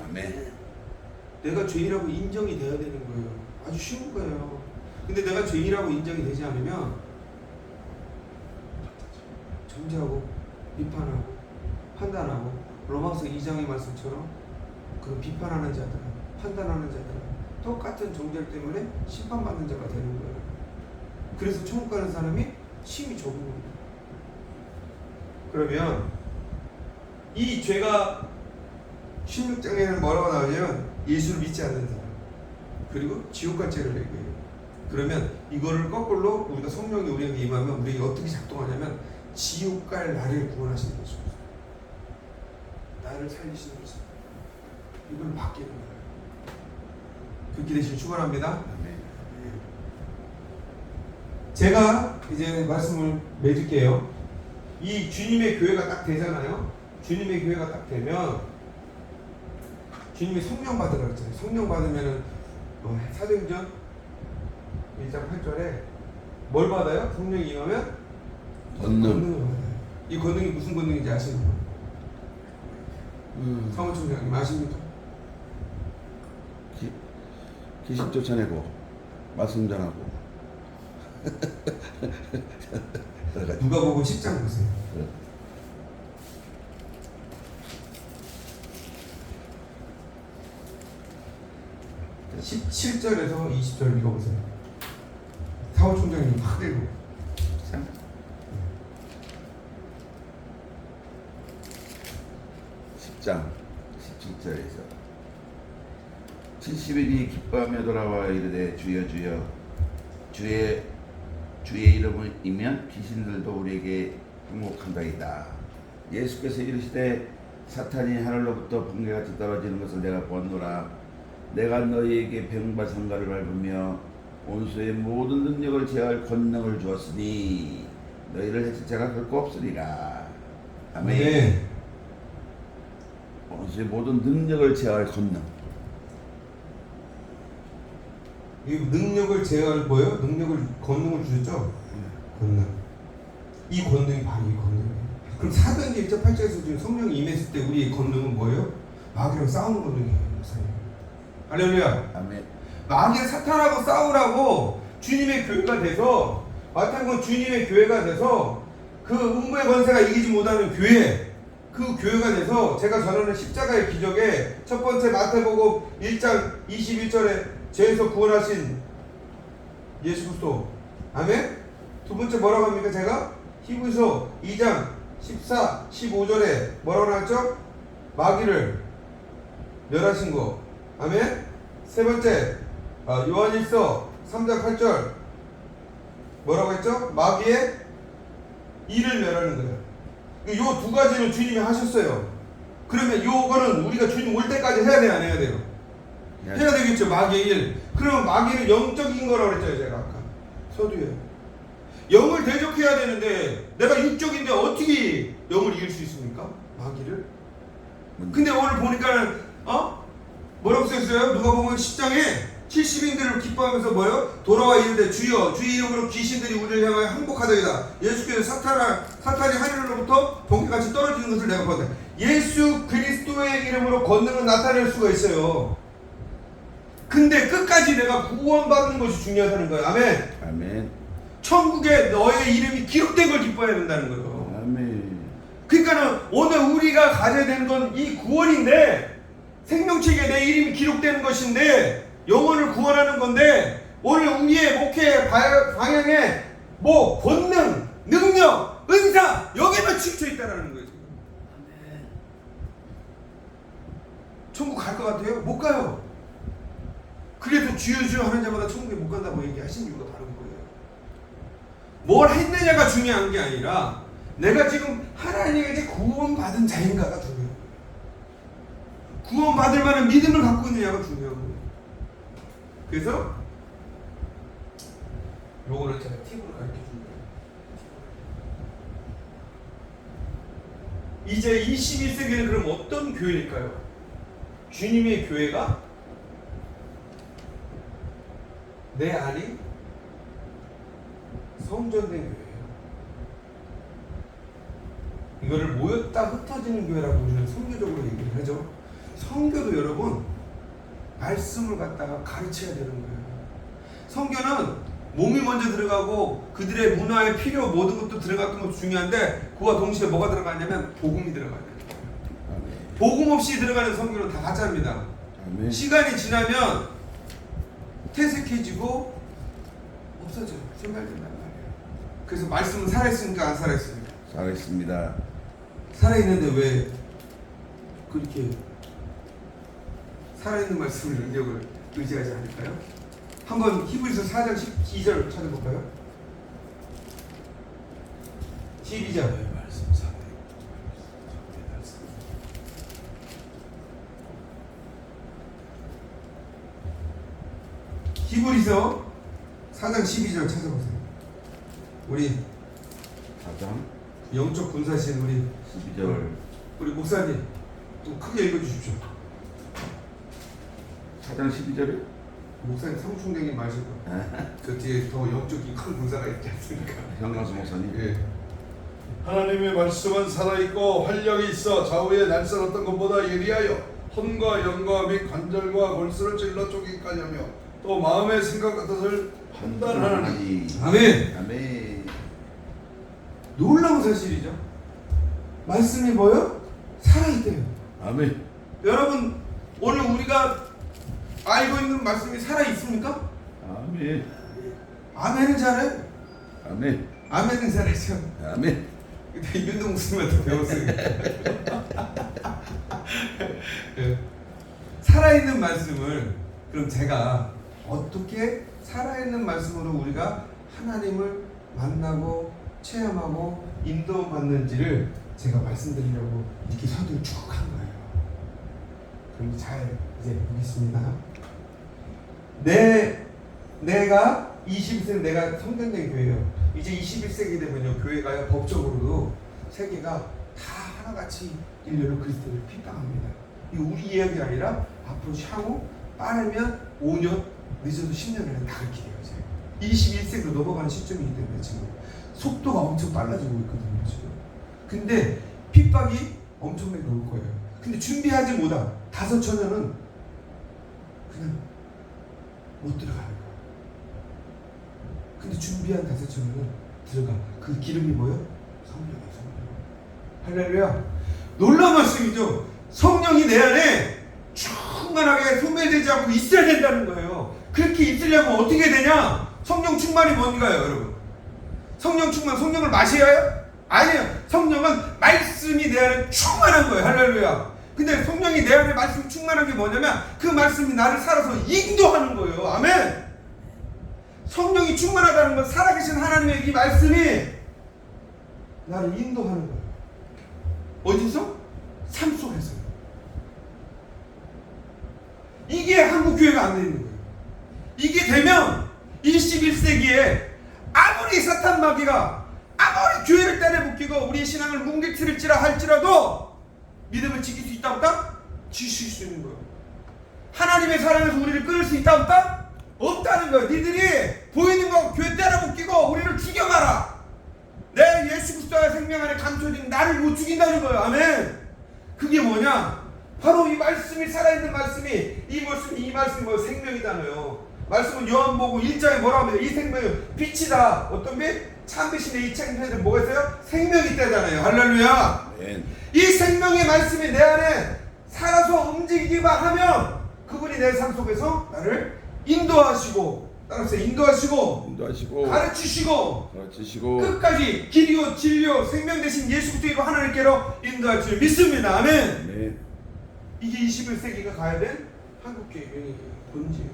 아멘. 내가 죄인이라고 인정이 돼야 되는 거예요. 아주 쉬운 거예요. 근데 내가 죄인이라고 인정이 되지 않으면 정죄하고 비판하고 판단하고 로마서 2장의 말씀처럼 그 비판하는 자들은 판단하는 자들은 똑같은 정죄 때문에 심판받는 자가 되는 거예요. 그래서 천국 가는 사람이 심히 적은 겁니다. 그러면 이 죄가 16장에는 뭐라고 나오냐면 예수를 믿지 않는 사람 그리고 지옥 갈 죄를 얘기해요. 그러면 이거를 거꾸로 우리가 성령이 우리에게 임하면 우리에게 어떻게 작동하냐면 지옥 갈 나를 구원하시는 것입니다. 나를 살리시는 것입니다. 이걸 바뀌는 거예요. 그렇게 되시길 축원합니다. 아멘. 제가 이제 말씀을 맺을게요. 이 주님의 교회가 딱 되잖아요. 주님의 교회가 딱 되면 주님이 성령 받으라 그랬잖아요. 성령 받으면은 사도행전 1장 8절에 뭘 받아요? 성령이 임하면 권능. 권능을 받아요. 이 권능이 무슨 권능인지 아시는 거예요? 사무총장님 아십니까? 귀신 쫓아내고 말씀 전하고. 누가복음 10장 보세요. 17절에서 20절 읽어보세요. 사무총장님 확 읽고 10장 17절에서 70일이 기뻐하며 돌아와 이르되 주여 주여 주의 이름이면 귀신들도 우리에게 항복한다이다. 예수께서 이르시되 사탄이 하늘로부터 번개같이 떨어지는 것을 내가 보았노라. 내가 너희에게 병과 상가를 밟으며 원수의 모든 능력을 제어할 권능을 주었으니 너희를 해칠 자가 결코 없으리라. 아멘. 네. 원수의 모든 능력을 제어할 권능. 이 능력을 제어할 뭐예요? 권능을 주셨죠? 권능. 이 권능이 바로 이 권능이에요. 그럼 사도행전 1장 8절에서 지금 성령이 임했을 때 우리의 권능은 뭐예요? 마귀랑 싸우는 권능이에요. 목사님. 할렐루야. 아멘. 마귀 사탄하고 싸우라고 주님의 교회가 돼서, 마태복음 주님의 교회가 돼서 그 음부의 권세가 이기지 못하는 교회, 그 교회가 돼서 제가 전하는 십자가의 기적에 첫 번째 마태복음 1장 21절에 죄에서 구원하신 예수 그리스도. 아멘. 두 번째 뭐라고 합니까? 제가 히브리서 2장 14, 15절에 뭐라고 나왔죠? 마귀를 멸하신 거. 아멘. 세 번째 요한일서 3장 8절 뭐라고 했죠? 마귀의 일을 멸하는 거예요. 요 두 가지는 주님이 하셨어요. 그러면 요거는 우리가 주님 올 때까지 해야 돼요, 안 해야 돼요? 해야 되겠죠. 마귀의 일. 그러면 마귀는 영적인 거라고 그랬잖아요, 제가 아까 서두에. 영을 대적해야 되는데 내가 육적인데 어떻게 영을 이길 수 있습니까? 마귀를. 근데 오늘 보니까는 뭐라고 써있어요? 누가복음 10장에 70인들을 기뻐하면서 뭐요? 돌아와 이르되 주여 주의 이름으로 귀신들이 우리를 향하여 항복하더이다. 예수께서 사탄이 하늘로부터 번개같이 떨어지는 것을 내가 보았다. 예수 그리스도의 이름으로 권능은 나타낼 수가 있어요. 근데 끝까지 내가 구원받는 것이 중요하다는 거예요. 아멘. 아멘. 천국에 너의 이름이 기록된 걸 기뻐해야 된다는 거예요. 아멘. 그러니까는 오늘 우리가 가져야 되는 건 이 구원인데, 생명책에 내 이름이 기록되는 것인데 영혼을 구원하는 건데, 오늘 우리의 목회 방향에 뭐 권능, 능력, 은사 여기만 치우쳐 있다라는 거예요. 천국 갈 것 같아요? 못 가요. 그래도 주여 주여 하는 자마다 천국에 못 간다고 얘기하신 이유가 다른 거예요. 뭘 했느냐가 중요한 게 아니라 내가 지금 하나님에게 구원받은 자인가가 중요해요. 구원받을 만한 믿음을 갖고 있느냐가 중요한 거예요. 그래서 요거를 제가 팁으로 가르쳐 준 거예요. 이제 21세기는 그럼 어떤 교회일까요? 주님의 교회가 내 안이 성전된 교회예요. 이거를 모였다 흩어지는 교회라고 우리는 성교적으로 얘기를 하죠. 성교도 여러분 말씀을 갖다가 가르쳐야 되는 거예요. 성교는 몸이 먼저 들어가고 그들의 문화의 필요 모든 것도 들어갔던 것도 중요한데, 그와 동시에 뭐가 들어가냐면 복음이 들어가야 돼요. 복음 없이 들어가는 성교는 다 가짜입니다. 아멘. 시간이 지나면 퇴색해지고 없어져요. 생각된단 말이에요. 그래서 말씀은 살아있습니까? 안 살아있습니까? 살아있습니다. 살아있는데 왜 그렇게 살아있는 말씀을 능력을 의지하지 않을까요? 한번 히브리서 4장 12절 찾아볼까요? 12절. 히브리서 4장 12절 찾아보세요. 우리 4장 영적 군사신 12절. 우리 목사님 좀 크게 읽어주십시오. 4장 12절에 목사님 성충되긴 마시고 그 뒤에 더 영적인 큰 군사가 있지 않습니까? 현광수 목사님. 예. 하나님의 말씀은 살아있고 활력이 있어 좌우에 날선 어떤 것보다 예리하여 혼과 영과 및 관절과 골수를 찔러 쪼개기까지 하며 또 마음의 생각 같은 것을 판단하느니. 아멘. 아멘. 놀라운 사실이죠. 말씀이 뭐요? 살아있대요. 아멘. 여러분 오늘 우리가 알고 있는 말씀이 살아있습니까? 아멘. 아멘은 잘해요. 아멘. 아멘은 잘하죠. 아멘. 근데 윤동 목사님한테 배웠으니까. 예. 살아있는 말씀을 그럼 제가 어떻게 살아있는 말씀으로 우리가 하나님을 만나고 체험하고 인도받는지를 제가 말씀드리려고 이렇게 서두를 쭉 한 거예요. 그럼 잘 이제 보겠습니다. 내가 21세기 내가 성전된 교회예요. 이제 21세기 되면요, 교회가 법적으로도 세계가 다 하나같이 인류를 그리스도를 핍박합니다. 이거 우리 이야기 아니라 앞으로 향후 빠르면 5년, 늦어도 10년 안에 다 그렇게 돼요. 21세기로 넘어가는 시점이기 때문에 지금 속도가 엄청 빨라지고 있거든요. 지금 근데 핍박이 엄청나게 올 거예요. 근데 준비하지 못한 5처녀는 그냥 못 들어가는 거예요. 근데 준비한 5처녀는 들어가. 그 기름이 뭐예요? 성령이에요. 성령. 할렐루야. 놀라운 말씀이죠. 성령이 내 안에 충만하게 소멸되지 않고 있어야 된다는 거예요. 그렇게 있으려면 어떻게 되냐? 성령 충만이 뭔가요, 여러분? 성령 충만, 성령을 마셔야 해요? 아니에요. 성령은 말씀이 내 안에 충만한 거예요. 할렐루야. 근데 성령이 내 안에 말씀이 충만한 게 뭐냐면 그 말씀이 나를 살아서 인도하는 거예요. 아멘. 성령이 충만하다는 건 살아계신 하나님의 이 말씀이 나를 인도하는 거예요. 어디서? 삶 속에서요. 이게 한국 교회가 안 되는 거예요. 이게 되면 21세기에 아무리 사탄 마귀가 아무리 교회를 때려붙이고 우리의 신앙을 뭉개뜨릴지라 할지라도 믿음을 지킬 수 있다 없다? 지킬 수 있는 거예요. 하나님의 사랑에서 우리를 끊을 수 있다 없다? 없다는 거예요. 니들이 보이는 거 교회 때려붙이고 우리를 죽여봐라. 내 예수 그리스도의 생명 안에 감춰진 나를 못 죽인다는 거예요. 아멘. 그게 뭐냐? 바로 이 말씀이 살아있는 말씀이 이 말씀이 뭐 생명이잖아요. 말씀은 요한복음 1장에 뭐라고 합니다. 이 생명은 빛이다. 어떤 빛? 참빛인데 이 생명에는 뭐가 있어요? 생명이 있다잖아요. 할렐루야. 아멘. 이 생명의 말씀이 내 안에 살아서 움직이기만 하면 그분이 내 삶 속에서 나를 인도하시고 따라서 인도하시고 가르치시고 끝까지 길이요 진리요 생명 되신 예수 그리스도로 하나님께로 인도할 줄 믿습니다. 아멘. 네. 이게 21세기가 가야 될 한국교회의 본질.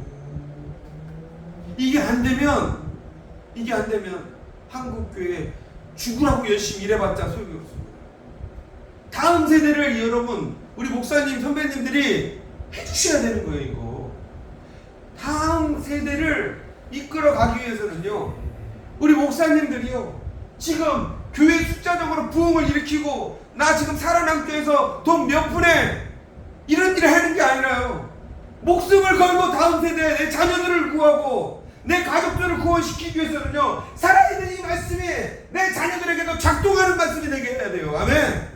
이게 안 되면 한국교회 죽으라고 열심히 일해봤자 소용이 없습니다. 다음 세대를 여러분 우리 목사님 선배님들이 해주셔야 되는 거예요. 이거 다음 세대를 이끌어가기 위해서는요 우리 목사님들이요 지금 교회 숫자적으로 부흥을 일으키고 나 지금 살아남기 위해서 돈 몇 푼에 이런 일을 하는 게 아니라요 목숨을 걸고 다음 세대에 내 자녀들을 구하고 내 가족들을 구원시키기 위해서는요 살아있는 이 말씀이 내 자녀들에게도 작동하는 말씀이 되게 해야 돼요. 아멘.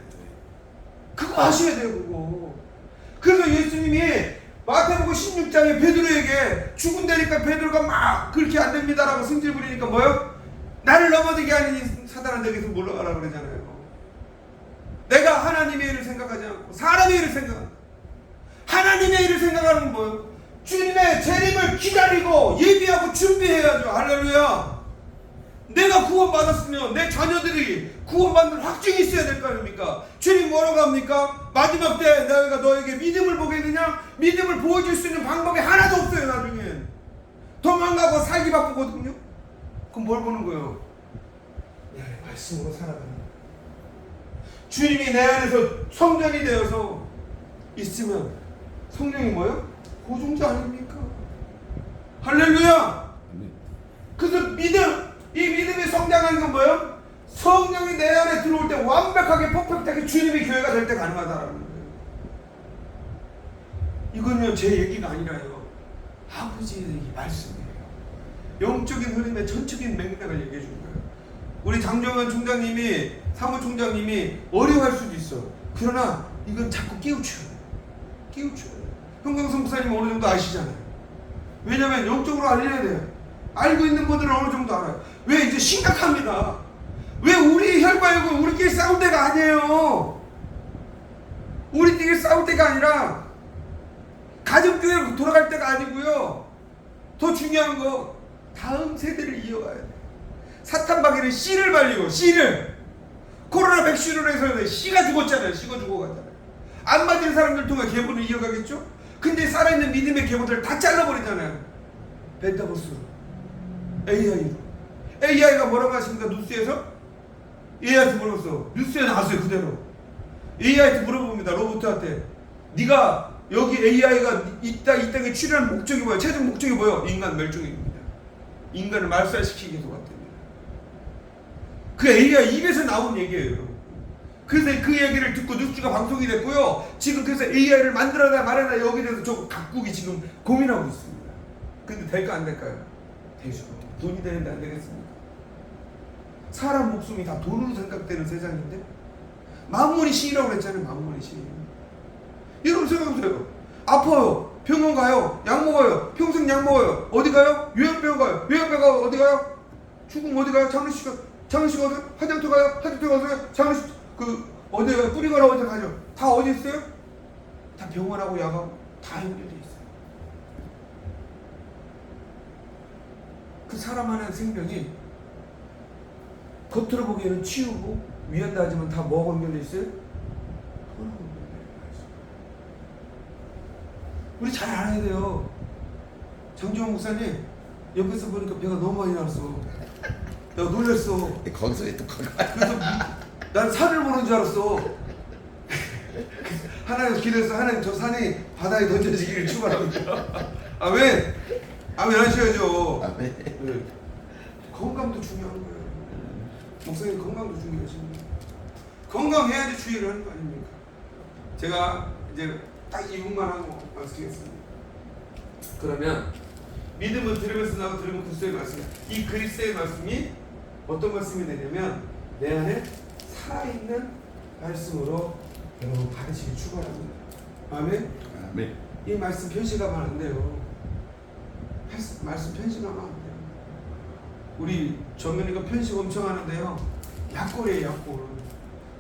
그거 하셔야 돼요. 그거. 그래서 예수님이 마태복음 16장에 베드로에게 죽은다니까 베드로가 막 그렇게 안 됩니다라고 승질 부리니까 뭐요? 나를 넘어지게 하는 사단은 내게서 물러가라 그러잖아요. 내가 하나님의 일을 생각하지 않고 사람의 일을 생각한다. 하나님의 일을 생각하는 건 뭐예요? 주님의 재림을 기다리고 예비하고 준비해야죠. 할렐루야. 내가 구원받았으면 내 자녀들이 구원받는 확증이 있어야 될 거 아닙니까? 주님 뭐라고 합니까? 마지막 때 내가 너에게 믿음을 보겠느냐? 믿음을 보여줄 수 있는 방법이 하나도 없어요. 나중에 도망가고 살기 바쁘거든요. 그럼 뭘 보는 거예요? 내 안에 말씀으로 살아가는 거예요. 주님이 내 안에서 성전이 되어서 있으면 성령이 뭐예요? 보증자 아닙니까? 할렐루야. 그래서 이 믿음이 성장하는 건 뭐예요? 성령이 내 안에 들어올 때 완벽하게 퍼펙트하게 주님의 교회가 될 때 가능하다라는 거예요. 이건요 제 얘기가 아니라요 아버지의 얘기 말씀이에요. 영적인 흐름의 전적인 맥락을 얘기해 준 거예요. 우리 장정현 총장님이 사무총장님이 어려워할 수도 있어. 그러나 이건 자꾸 깨우쳐야 돼요. 깨우쳐야 돼요. 형광성 목사님 어느 정도 아시잖아요. 왜냐면 영적으로 알려야 돼요. 알고 있는 분들은 어느 정도 알아요. 왜 이제 심각합니다. 왜 우리 혈과육은 우리끼리 싸울 때가 아니에요. 우리끼리 싸울 때가 아니라 가정교회로 돌아갈 때가 아니고요. 더 중요한 거 다음 세대를 이어가야 돼. 사탄 마귀는 씨를 발리고 씨를 코로나 백신으로 해서 씨가 죽었잖아요. 씨가 죽어갔잖아요. 안 맞은 사람들 통해 계보를 이어가겠죠. 근데 살아있는 믿음의 계보들을 다 잘라버리잖아요. 벤타버스로 AI로. AI가 뭐라고 하십니까? 뉴스에서? AI한테 물어봤어. 뉴스에 나왔어요. 그대로. AI한테 물어봅니다. 로봇한테. 네가 여기 AI가 이 땅에 출현한 목적이 뭐야? 최종 목적이 뭐야? 인간 멸종입니다. 인간을 말살시키기 위해서 왔답니다. 그 AI 입에서 나온 얘기예요. 그래서 그 얘기를 듣고 뉴스가 방송이 됐고요. 지금 그래서 AI를 만들어야 말아야 여기에 대해서 저 각국이 지금 고민하고 있습니다. 근데 될까 안 될까요? 되죠. 돈이 되는데 안 되겠습니까? 사람 목숨이 다 돈으로 생각되는 세상인데 만문이 신이라고 그랬잖아요. 만문이 신. 여러분 생각해보세요. 아파요. 병원 가요. 약 먹어요. 평생 약 먹어요. 어디 가요? 요양병원 가요. 요양병원 가요. 어디 가요? 죽으면 어디 가요? 장례식 어디? 화장터 가요? 화장터 가세요? 장례식 어디 가요? 뿌리거나 어디 가죠? 다 어디 있어요? 다 병원하고 약하고 다 연결돼 있어요. 그 사람 하나의 생명이 겉으로 보기에는 치우고 위한다 하지만 다 뭐가 연결돼 있어요? 돈하고 연결돼 있어요. 우리 잘 알아야 돼요. 장주영 목사님 옆에서 보니까 배가 너무 많이 나왔어. 내가 놀랬어. 거기서 또 그래서 난 산을 보는 줄 알았어. 하나님 기도해서 하나님 저 산이 바다에 던져지기를 축원합니다. 아멘. 아멘 하셔야죠. 아멘. 네. 건강도 중요한 거예요. 목사님 건강도 중요하십니다. 건강해야지 주의를 하는 거 아닙니까? 제가 이제 딱 2분만 하고 말씀드리겠습니다. 그러면 믿음은 들으면서 나고 들으면 그리스도의 말씀. 이 그리스도의 말씀이 어떤 말씀이 되냐면 내 안에 살아있는 말씀으로 여러분 받으시기 축원합니다. 아멘. 아멘. 이 말씀 편식하면 안 돼요. 말씀 편식하면 안 돼요. 우리 정연이가 편식 엄청 하는데요. 약골이에요, 약골.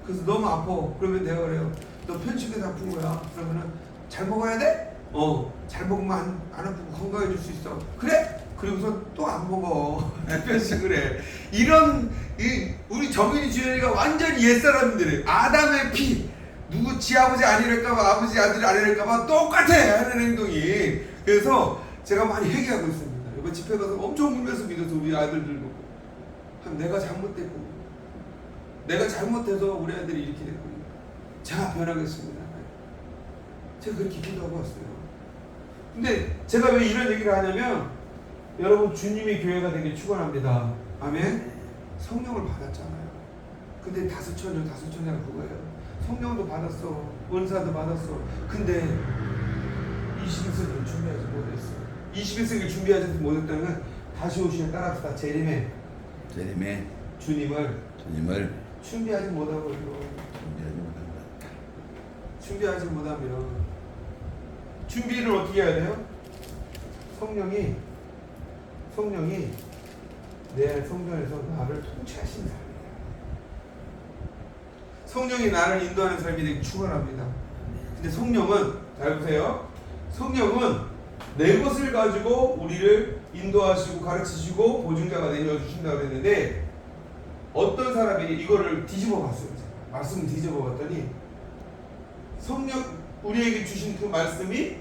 그래서 너무 아파. 그러면 내가 그래요. 너 편식해서 아픈 거야. 그러면은 잘 먹어야 돼? 잘 먹으면 안 아프고 건강해질 수 있어. 그래? 그리고서 또 안 먹어. 편식을 해. 우리 정연이 주연이가 완전히 옛사람들이에요. 아담의 피. 누구 지 아버지 아니랄까봐 아버지 아들이 아니랄까봐 똑같아 하는 행동이. 그래서 제가 많이 회개하고 있습니다. 이번 집회 가서 엄청 울면서 믿어서 우리 아들들 보고 내가 잘못됐고 내가 잘못해서 우리 아들이 이렇게 됐고 제가 변하겠습니다. 제가 그렇게 기도하고 왔어요. 근데 제가 왜 이런 얘기를 하냐면 여러분 주님의 교회가 되길 축원합니다. 아멘. 성령을 받았잖아요. 근데 다섯 처녀가 그거예요. 성령도 받았어. 은사도 받았어. 근데 21세기를 준비하지 못했어. 21세기를 준비하지 못했다는 다시 오시면 따라합시다. 재림에 주님을 준비하지 못하고 준비하지 못하면 준비를 어떻게 해야 돼요? 성령이 내 성전에서 나를 통치하시는 사람이에요. 성령이 나를 인도하는 삶이 되기 축원합니다. 근데 성령은 잘 보세요. 성령은 내 것을 가지고 우리를 인도하시고 가르치시고 보증자가 되어 주신다고 했는데 어떤 사람이 이거를 뒤집어 봤어요. 말씀을 뒤집어 봤더니 성령 우리에게 주신 그 말씀이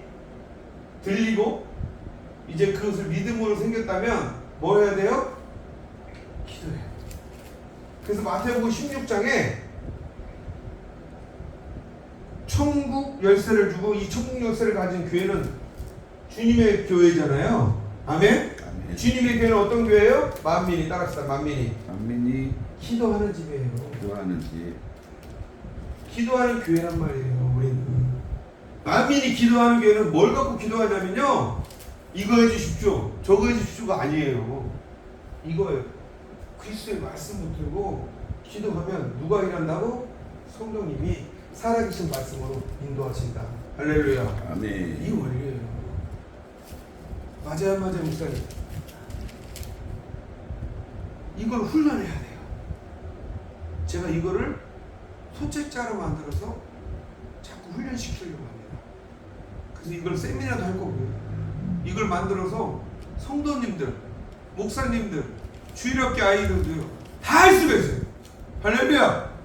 들리고 이제 그것을 믿음으로 생겼다면 뭐 해야 돼요? 기도해야 돼요. 그래서 마태복음 16장에 천국 열쇠를 주고 이 천국 열쇠를 가진 교회는 주님의 교회잖아요. 아멘? 주님의 교회는 어떤 교회예요? 만민이 따라합시다. 만민이 기도하는 집이에요. 기도하는 교회란 말이에요. 우리는 만민이 기도하는 교회는 뭘 갖고 기도하냐면요, 이거 해주십시오, 저거 해주십시오가 아니에요. 이거예요. 그리스도의 말씀 붙들고 기도하면 누가 일한다고? 성령님이 살아계신 말씀으로 인도하신다. 할렐루야. 아멘. 이 원리예요. 맞아요 목사님. 이걸 훈련해야 돼요. 제가 이거를 소책자로 만들어서 자꾸 훈련시키려고 합니다. 그래서 이걸 세미나도 할 거고요. 이걸 만들어서 성도님들, 목사님들, 주일학교 아이들도요 다 할 수가 있어요. 할렐루야.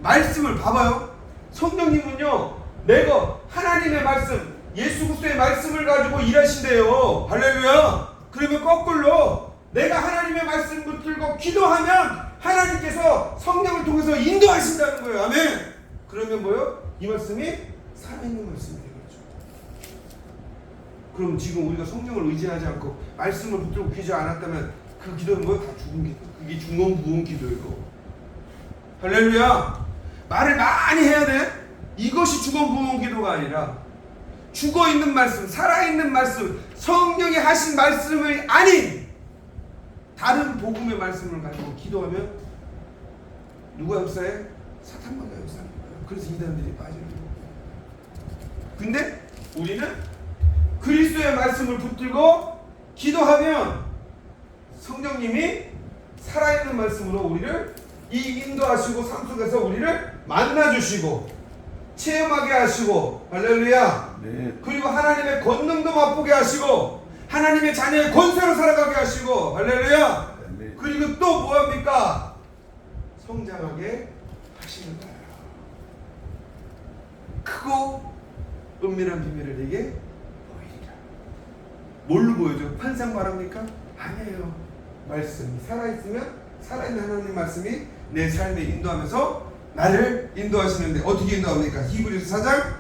말씀을 봐봐요. 성령님은요, 내가 하나님의 말씀, 예수 그리스도의 말씀을 가지고 일하신대요. 할렐루야. 그러면 거꾸로 내가 하나님의 말씀 붙들고 기도하면 하나님께서 성령을 통해서 인도하신다는 거예요. 아멘. 그러면 뭐요? 이 말씀이 살아있는 말씀이 되겠죠. 그럼 지금 우리가 성령을 의지하지 않고 말씀을 붙들고 기도 안 했다면 그 기도는 뭐예요? 다 죽은 기도. 그게 중언부언 기도예요. 할렐루야. 말을 많이 해야 돼. 이것이 중언부언 기도가 아니라 죽어있는 말씀, 살아있는 말씀, 성령이 하신 말씀이 아닌 다른 복음의 말씀을 가지고 기도하면 누가 역사해? 사탄마가 역사하는 거예요. 그래서 이단들이 빠지는 거예요. 근데 우리는 그리스도의 말씀을 붙들고 기도하면 성령님이 살아있는 말씀으로 우리를 인도하시고 삶 속에서 우리를 만나주시고 체험하게 하시고 할렐루야. 네. 그리고 하나님의 권능도 맛보게 하시고 하나님의 자녀의 권세로 살아가게 하시고 할렐루야. 네. 그리고 또 뭐합니까? 성장하게 하시는 거예요. 크고 은밀한 비밀을 내게 보이리라. 뭘로 보여줘? 환상 말합니까? 아니에요. 말씀이 살아있으면 살아있는 하나님 말씀이 내 삶에 인도하면서 나를 인도하시는데 어떻게 인도합니까? 히브리서 4장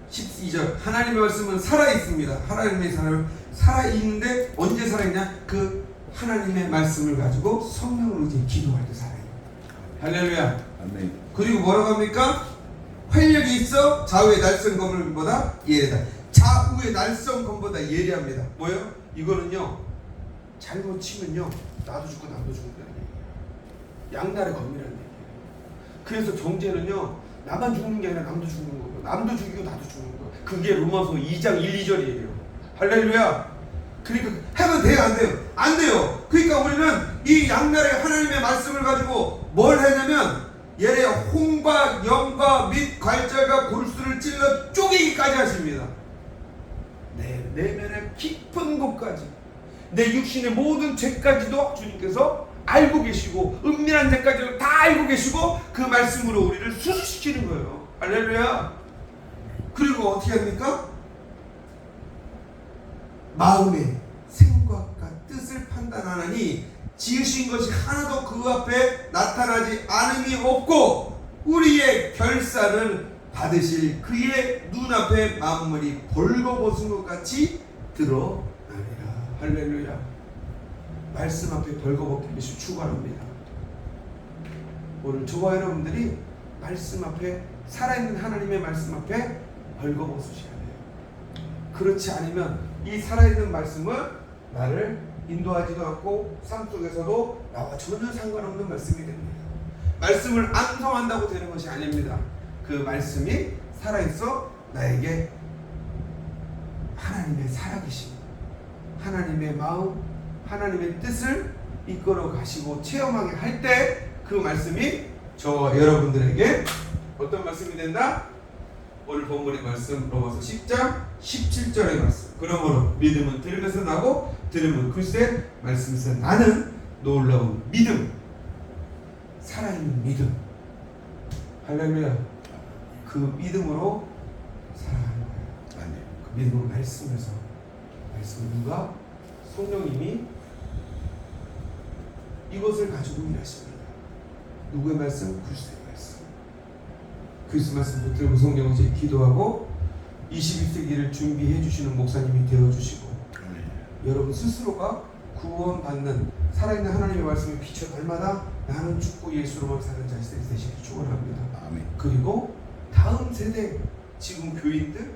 12절 하나님의 말씀은 살아있습니다. 하나님의 사람은 살아있는데 언제 살아있냐? 그 하나님의 말씀을 가지고 성령으로 이제 기도할 때 살아있는 거예요. 할렐루야. 아멘. 그리고 뭐라고 합니까? 활력이 있어 좌우의 날선 검보다 예리하다. 좌우의 날선 검보다 예리합니다. 뭐예요? 이거는요 잘못 치면요 나도 죽고 남도 죽는다는 얘기예요. 양날의 검이라는 얘기예요. 그래서 정죄는요 나만 죽는 게 아니라 남도 죽는 거고 남도 죽이고 나도 죽는 거예요. 그게 로마서 2장 1, 2절이에요. 할렐루야. 그러니까 해도 돼요? 안 돼요? 안 돼요. 그러니까 우리는 이 양날의 하나님의 말씀을 가지고 뭘 하냐면 예래 홍과 영과 및 괄절과 골수를 찔러 쪼개기까지 하십니다. 내 내면의 깊은 곳까지 내 육신의 모든 죄까지도 주님께서 알고 계시고 은밀한 죄까지도 다 알고 계시고 그 말씀으로 우리를 수술시키는 거예요. 할렐루야. 그리고 어떻게 합니까? 마음의 생각과 뜻을 판단하느니 지으신 것이 하나도 그 앞에 나타나지 않음이 없고 우리의 결산을 받으실 그의 눈앞에 만물이 벌거벗은 것 같이 드러나리라. 할렐루야. 말씀 앞에 벌거벗긴 것이 축원합니다. 오늘 저와 여러분들이 말씀 앞에 살아있는 하나님의 말씀 앞에 벌거벗으셔야 돼요. 그렇지 않으면 이 살아있는 말씀은 나를 인도하지도 않고 삶 속에서도 나와 전혀 상관없는 말씀이 됩니다. 말씀을 암송한다고 되는 것이 아닙니다. 그 말씀이 살아있어 나에게 하나님의 살아계심, 하나님의 마음, 하나님의 뜻을 이끌어 가시고 체험하게 할 때 그 말씀이 저와 여러분들에게 어떤 말씀이 된다? 오늘 본문의 말씀 로마서 10장 17절의 말씀. 그러므로 믿음은 들음에서 나고 들음은 그리스도의 말씀에서 나는 놀라운 믿음, 살아있는 믿음. 할렐루야. 그 믿음으로 살아가는 거예요. 아멘. 그 믿음은 말씀에서 말씀 누가 성령님이 이것을 가지고 일하십니다. 누구의 말씀? 그리스도의 말씀. 그리스도 말씀 붙들고 성경을 이제 기도하고 21세기를 준비해 주시는 목사님이 되어 주시고 여러분 스스로가 구원받는 살아있는 하나님의 말씀에 비춰 날마다 나는 죽고 예수로만 사는 자식들이 되시길 축원합니다. 아멘. 그리고 다음 세대 지금 교인들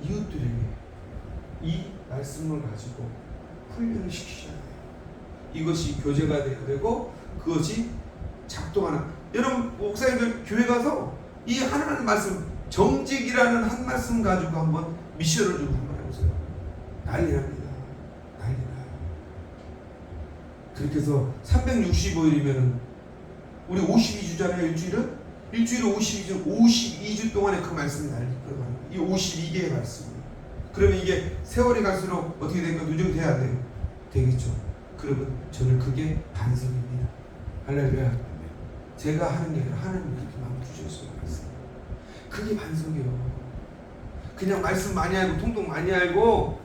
이웃들에게 이 말씀을 가지고 훈련을 시키셔야 돼요. 이것이 교제가 되어야 되고 그것이 작동하는 여러분 목사님들 교회 가서 이 하나님 말씀 정직이라는 한 말씀 가지고 한번 미션을 좀 한번 해보세요. 난리 납니다. 난리 나요. 그렇게 해서 365일이면은 우리 52주잖아요. 일주일은? 일주일에 52주 52주 동안에 그 말씀이 날릴 거예요. 이 52개의 말씀이에요. 그러면 이게 세월이 갈수록 어떻게 될까? 누정돼야 돼요. 되겠죠. 그러면 저는 그게 반성입니다. 할렐루야. 제가 하는 게 아니라 하나님이 그렇게 마음 주셨어요. 그게 반성이에요. 그냥 말씀 많이 알고 통통 많이 알고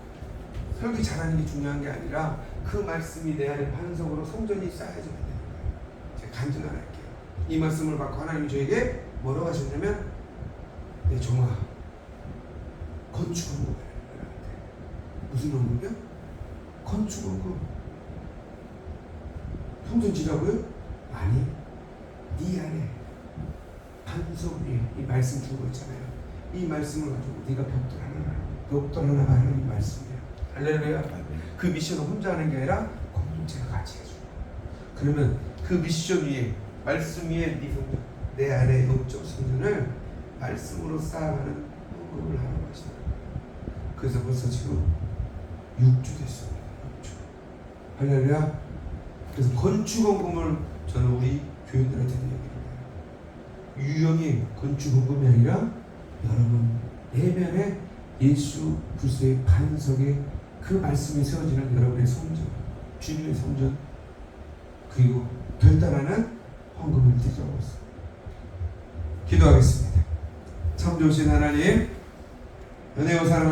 설교 잘하는 게 중요한 게 아니라 그 말씀이 내 안에 반성으로 성전이 쌓여져야 되는 거예요. 제가 간증 안 할게요. 이 말씀을 받고 하나님이 저에게 뭐라고 하셨냐면 내 종아 건축원금 무슨 원금이요? 건축원금 성전 지라고요? 아니 네 안에 반석 위에 이 말씀 준 거 있잖아요. 이 말씀을 가지고 네가 벽돌 하나 하는 이 말씀이에요. 할렐루야. 그 미션을 혼자 하는 게 아니라 공동체가 같이 해주고 그러면 그 미션 위에 말씀 위에 네 성전, 내 안에 영적 성전을 말씀으로 쌓아가는 헌금을 하라고 하시는 거예요. 그래서 벌써 지금 6주 됐습니다. 6주. 할렐루야. 그래서 건축 헌금을 저는 우리 교인들한테 얘기해요. 유형이 건축 헌금이 아니라 여러분 내면에 예수 그리스도의 반석에 그 말씀이 세워지는 여러분의 성전, 주님의 성전, 그리고 결단하는 헌금을 드리라고 했습니다. 기도하겠습니다. 참 좋으신 하나님, 은혜와 사랑을